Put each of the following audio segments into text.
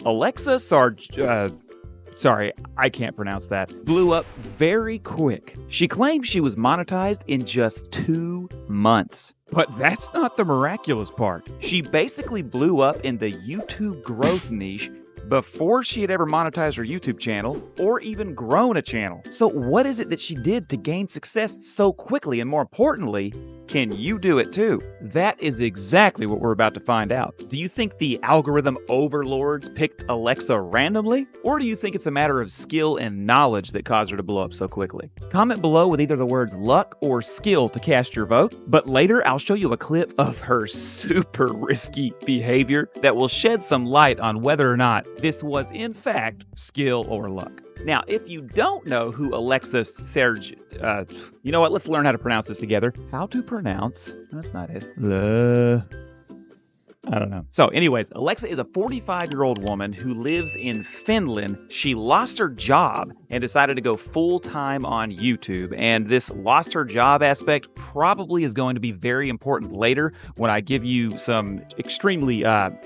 Alexa Sorry, I can't pronounce that. Blew up very quick. She claimed she was monetized in just 2 months. But that's not the miraculous part. She basically blew up in the YouTube growth niche before she had ever monetized her YouTube channel or even grown a channel. So what is it that she did to gain success so quickly? And more importantly, can you do it too? That is exactly what we're about to find out. Do you think the algorithm overlords picked Alexa randomly? Or do you think it's a matter of skill and knowledge that caused her to blow up so quickly? Comment below with either the words luck or skill to cast your vote. But later, I'll show you a clip of her super risky behavior that will shed some light on whether or not this was in fact skill or luck. Now, if you don't know who Alexa Saarenoja, you know what? Let's learn how to pronounce this together. How to pronounce? That's not it. I don't know. So anyways, Alexa is a 45-year-old woman who lives in Finland. She lost her job and decided to go full-time on YouTube. And this lost her job aspect probably is going to be very important later when I give you some extremely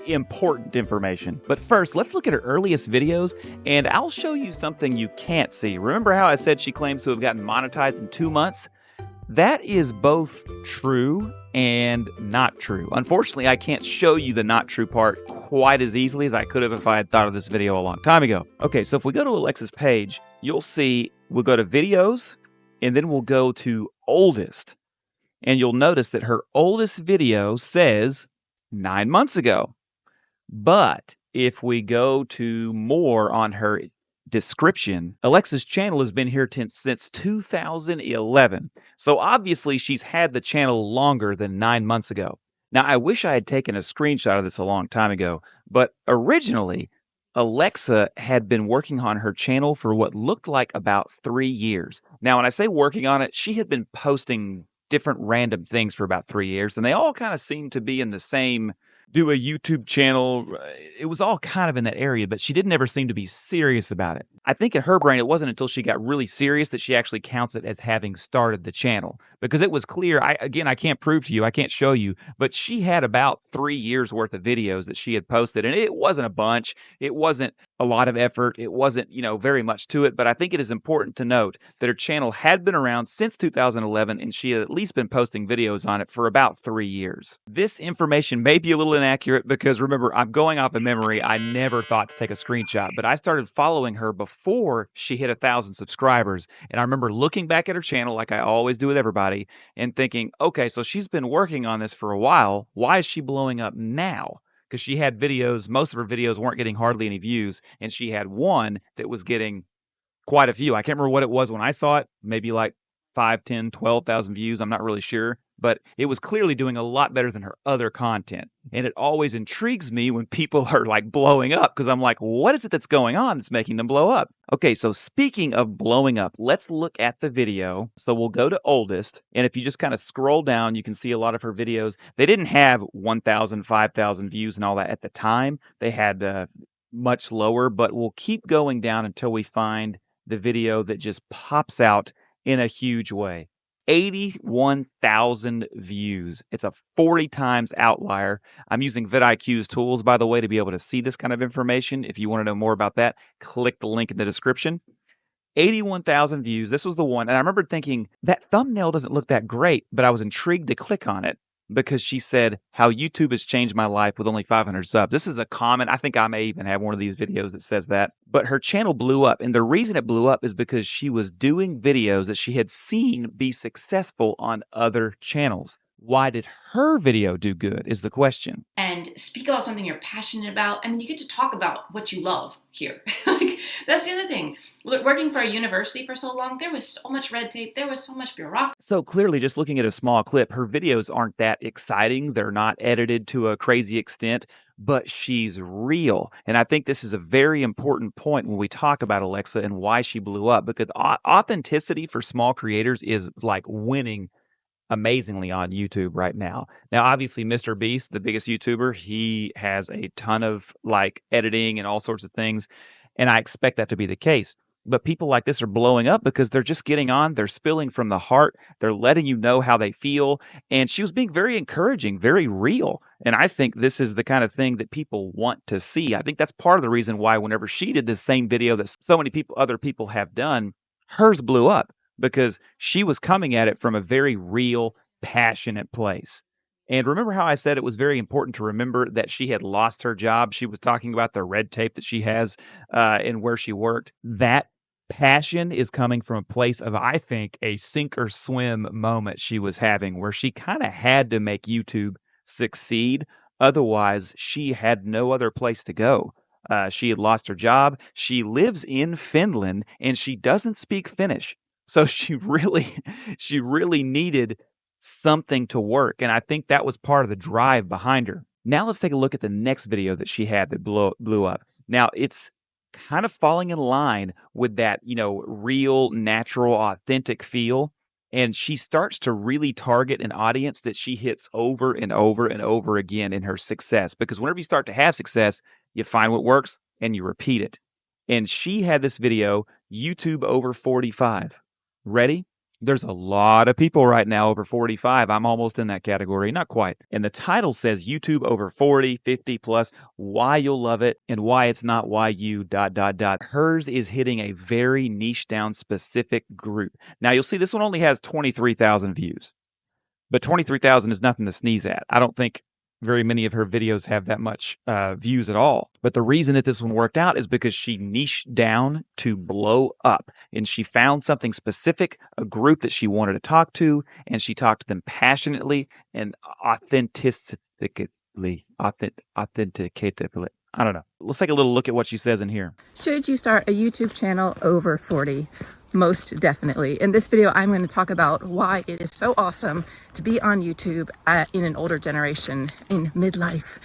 important information. But first, let's look at her earliest videos and I'll show you something you can't see. Remember how I said she claims to have gotten monetized in 2 months? That is both true and not true. Unfortunately, I can't show you the not true part quite as easily as I could have if I had thought of this video a long time ago. Okay, so if we go to Alexa's page, you'll see we'll go to videos and then we'll go to oldest. And you'll notice that her oldest video says 9 months ago. But if we go to more on her description, Alexa's channel has been here since 2011. So obviously she's had the channel longer than 9 months ago. Now, I wish I had taken a screenshot of this a long time ago, but originally Alexa had been working on her channel for what looked like about 3 years. Now, when I say working on it, she had been posting different random things for about 3 years, and they all kind of seemed to be in the same do a YouTube channel. It was all kind of in that area, but she didn't ever seem to be serious about it. I think in her brain, it wasn't until she got really serious that she actually counts it as having started the channel. Because it was clear, I can't prove to you, I can't show you, but she had about 3 years worth of videos that she had posted, and it wasn't a bunch. It wasn't a lot of effort. It wasn't, very much to it, but I think it is important to note that her channel had been around since 2011, and she had at least been posting videos on it for about 3 years. This information may be a little inaccurate because remember, I'm going off of memory. I never thought to take a screenshot, but I started following her before she hit 1,000 subscribers, and I remember looking back at her channel like I always do with everybody, and thinking, okay, so she's been working on this for a while. Why is she blowing up now? Because she had videos, most of her videos weren't getting hardly any views, and she had one that was getting quite a few. I can't remember what it was when I saw it, maybe like 5, 10, 12,000 views. I'm not really sure, but it was clearly doing a lot better than her other content. And it always intrigues me when people are like blowing up because I'm like, what is it that's going on that's making them blow up? Okay, so speaking of blowing up, let's look at the video. So we'll go to oldest. And if you just kind of scroll down, you can see a lot of her videos. They didn't have 1,000, 5,000 views and all that at the time. They had much lower, but we'll keep going down until we find the video that just pops out in a huge way. 81,000 views. It's a 40 times outlier. I'm using VidIQ's tools, by the way, to be able to see this kind of information. If you want to know more about that, click the link in the description. 81,000 views. This was the one. And I remember thinking, that thumbnail doesn't look that great, but I was intrigued to click on it because she said, how YouTube has changed my life with only 500 subs. This is a comment. I think I may even have one of these videos that says that. But her channel blew up. And the reason it blew up is because she was doing videos that she had seen be successful on other channels. Why did her video do good is the question. And speak about something you're passionate about. I mean, you get to talk about what you love here. Like, that's the other thing. Working for a university for so long, there was so much red tape. There was so much bureaucracy. So clearly, just looking at a small clip, her videos aren't that exciting. They're not edited to a crazy extent, but she's real. And I think this is a very important point when we talk about Alexa and why she blew up, because authenticity for small creators is like winning amazingly on YouTube right now. Now, obviously, Mr. Beast, the biggest YouTuber, he has a ton of like editing and all sorts of things, and I expect that to be the case. But people like this are blowing up because they're just getting on, they're spilling from the heart, they're letting you know how they feel. And she was being very encouraging, very real. And I think this is the kind of thing that people want to see. I think that's part of the reason why whenever she did this same video that so many people, other people have done, hers blew up because she was coming at it from a very real, passionate place. And remember how I said it was very important to remember that she had lost her job? She was talking about the red tape that she has in where she worked. That passion is coming from a place of, I think, a sink or swim moment she was having where she kind of had to make YouTube succeed. Otherwise, she had no other place to go. She had lost her job. She lives in Finland and she doesn't speak Finnish. So she really needed something to work. And I think that was part of the drive behind her. Now let's take a look at the next video that she had that blew up. Now it's kind of falling in line with that, real, natural, authentic feel. And she starts to really target an audience that she hits over and over and over again in her success. Because whenever you start to have success, you find what works and you repeat it. And she had this video, YouTube over 45. Ready? There's a lot of people right now over 45. I'm almost in that category, not quite. And the title says YouTube over 40, 50 plus, why you'll love it and why it's not why you ... Hers is hitting a very niche down specific group. Now you'll see this one only has 23,000 views, but 23,000 is nothing to sneeze at. I don't think very many of her videos have that much views at all. But the reason that this one worked out is because she niched down to blow up. And she found something specific, a group that she wanted to talk to, and she talked to them passionately and authenticatively. Authenticatively. I don't know. Let's take a little look at what she says in here. Should you start a YouTube channel over 40? Most definitely. In this video, I'm going to talk about why it is so awesome to be on YouTube in an older generation in midlife.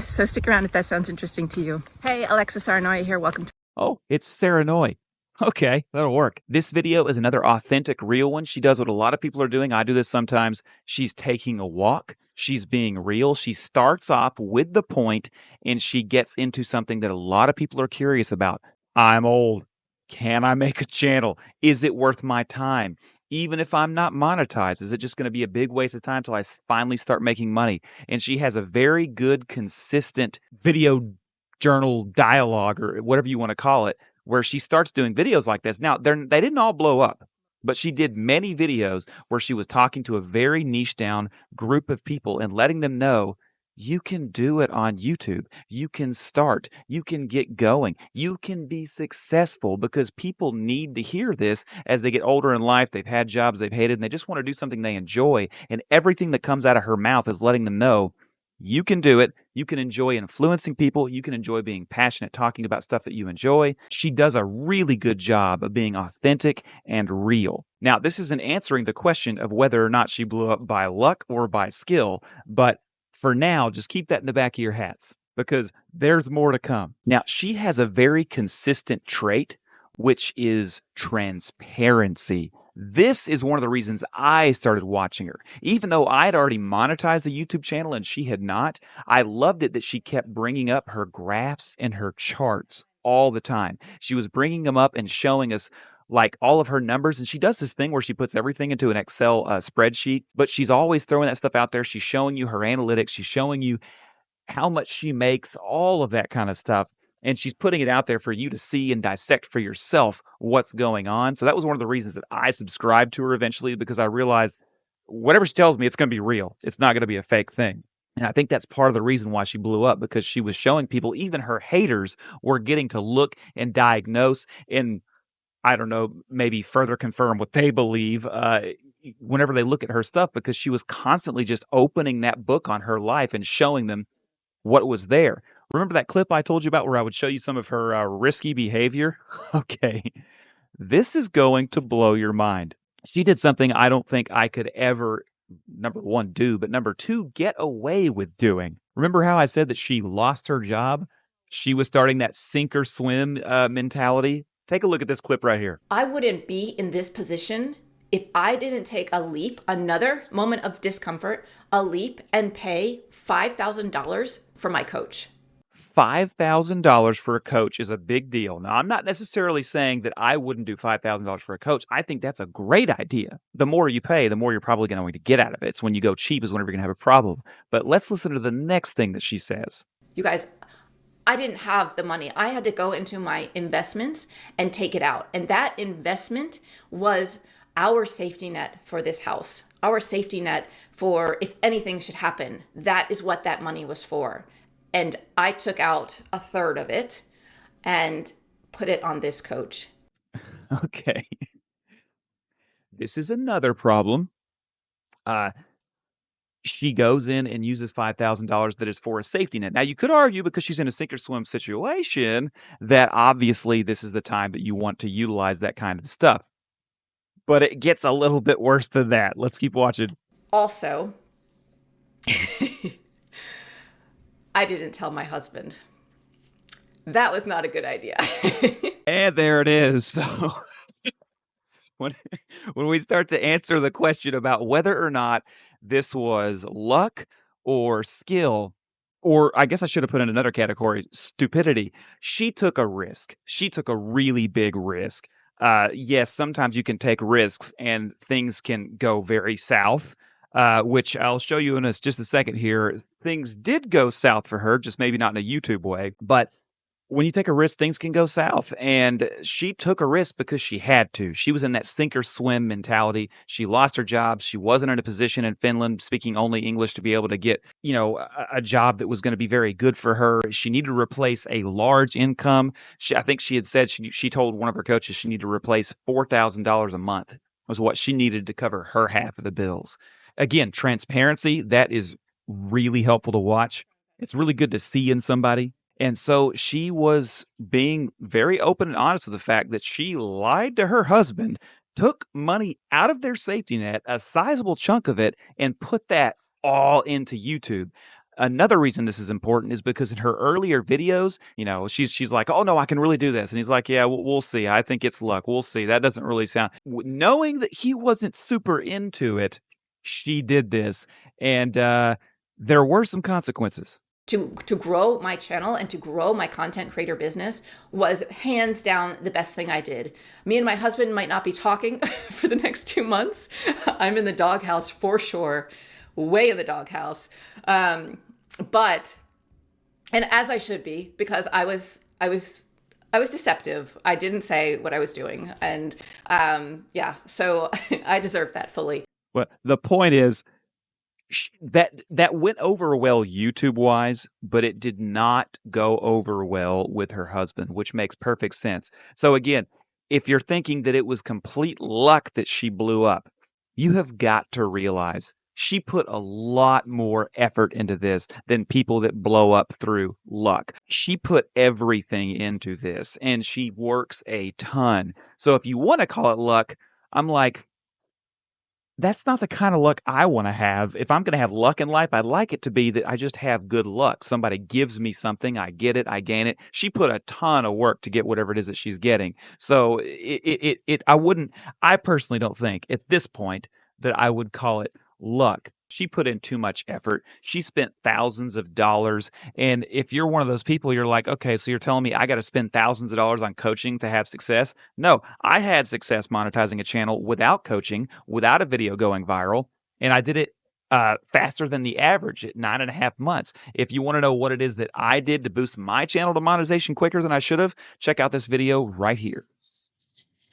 So stick around if that sounds interesting to you. Hey, Alexa Saarenoja here. Welcome to... Oh, it's Saarenoja. Okay, that'll work. This video is another authentic, real one. She does what a lot of people are doing. I do this sometimes. She's taking a walk. She's being real. She starts off with the point and she gets into something that a lot of people are curious about. I'm old. Can I make a channel? Is it worth my time? Even if I'm not monetized, is it just going to be a big waste of time until I finally start making money? And she has a very good, consistent video journal dialogue or whatever you want to call it, where she starts doing videos like this. Now, they didn't all blow up, but she did many videos where she was talking to a very niche down group of people and letting them know, you can do it on YouTube. You can start. You can get going. You can be successful because people need to hear this as they get older in life. They've had jobs they've hated and they just want to do something they enjoy. And everything that comes out of her mouth is letting them know, you can do it. You can enjoy influencing people. You can enjoy being passionate, talking about stuff that you enjoy. She does a really good job of being authentic and real. Now, this isn't answering the question of whether or not she blew up by luck or by skill, but for now, just keep that in the back of your hats because there's more to come. Now, she has a very consistent trait, which is transparency. This is one of the reasons I started watching her. Even though I had already monetized the YouTube channel and she had not, I loved it that she kept bringing up her graphs and her charts all the time. She was bringing them up and showing us like all of her numbers. And she does this thing where she puts everything into an Excel spreadsheet, but she's always throwing that stuff out there. She's showing you her analytics. She's showing you how much she makes, all of that kind of stuff. And she's putting it out there for you to see and dissect for yourself what's going on. So that was one of the reasons that I subscribed to her eventually, because I realized whatever she tells me, it's going to be real. It's not going to be a fake thing. And I think that's part of the reason why she blew up, because she was showing people, even her haters were getting to look and diagnose and, I don't know, maybe further confirm what they believe whenever they look at her stuff, because she was constantly just opening that book on her life and showing them what was there. Remember that clip I told you about where I would show you some of her risky behavior? Okay, this is going to blow your mind. She did something I don't think I could ever, number one, do, but number two, get away with doing. Remember how I said that she lost her job? She was starting that sink or swim mentality. Take a look at this clip right here. I wouldn't be in this position if I didn't take a leap, another moment of discomfort, a leap, and pay $5,000 for my coach. $5,000 for a coach is a big deal. Now, I'm not necessarily saying that I wouldn't do $5,000 for a coach. I think that's a great idea. The more you pay, the more you're probably going to get out of it. It's when you go cheap is whenever you're going to have a problem. But let's listen to the next thing that she says. You guys, I didn't have the money. I had to go into my investments and take it out. And that investment was our safety net for this house, our safety net for if anything should happen. That is what that money was for. And I took out a third of it and put it on this coach. Okay. This is another problem. She goes in and uses $5,000 that is for a safety net. Now, you could argue because she's in a sink or swim situation that obviously this is the time that you want to utilize that kind of stuff. But it gets a little bit worse than that. Let's keep watching. Also, I didn't tell my husband. That was not a good idea. And there it is. So when we start to answer the question about whether or not this was luck or skill, or I guess I should have put in another category, stupidity. She took a risk. She took a really big risk. Yes, sometimes you can take risks and things can go very south, which I'll show you in just a second here. Things did go south for her, just maybe not in a YouTube way. But when you take a risk, things can go south. And she took a risk because she had to. She was in that sink or swim mentality. She lost her job. She wasn't in a position in Finland speaking only English to be able to get, a job that was going to be very good for her. She needed to replace a large income. I think she had said she told one of her coaches she needed to replace $4,000 a month was what she needed to cover her half of the bills. Again, transparency, that is really helpful to watch. It's really good to see in somebody. And so she was being very open and honest with the fact that she lied to her husband, took money out of their safety net, a sizable chunk of it, and put that all into YouTube. Another reason this is important is because in her earlier videos, she's like, oh, no, I can really do this. And he's like, yeah, we'll see. I think it's luck. We'll see. That doesn't really sound. Knowing that he wasn't super into it, she did this. And there were some consequences. To grow my channel and to grow my content creator business was hands down the best thing I did. Me and my husband might not be talking for the next 2 months. I'm in the doghouse for sure, way in the doghouse. But as I should be, because I was deceptive. I didn't say what I was doing. And so I deserve that fully. Well, the point is, that went over well YouTube-wise, but it did not go over well with her husband, which makes perfect sense. So again, if you're thinking that it was complete luck that she blew up, you have got to realize she put a lot more effort into this than people that blow up through luck. She put everything into this, and she works a ton. So if you want to call it luck, I'm like, that's not the kind of luck I want to have. If I'm going to have luck in life, I'd like it to be that I just have good luck. Somebody gives me something, I get it, I gain it. She put a ton of work to get whatever it is that she's getting. So I personally don't think at this point that I would call it luck. She put in too much effort. She spent thousands of dollars. And if you're one of those people, you're like, okay, so you're telling me I got to spend thousands of dollars on coaching to have success? No, I had success monetizing a channel without coaching, without a video going viral. And I did it faster than the average at 9.5 months. If you want to know what it is that I did to boost my channel to monetization quicker than I should have, check out this video right here.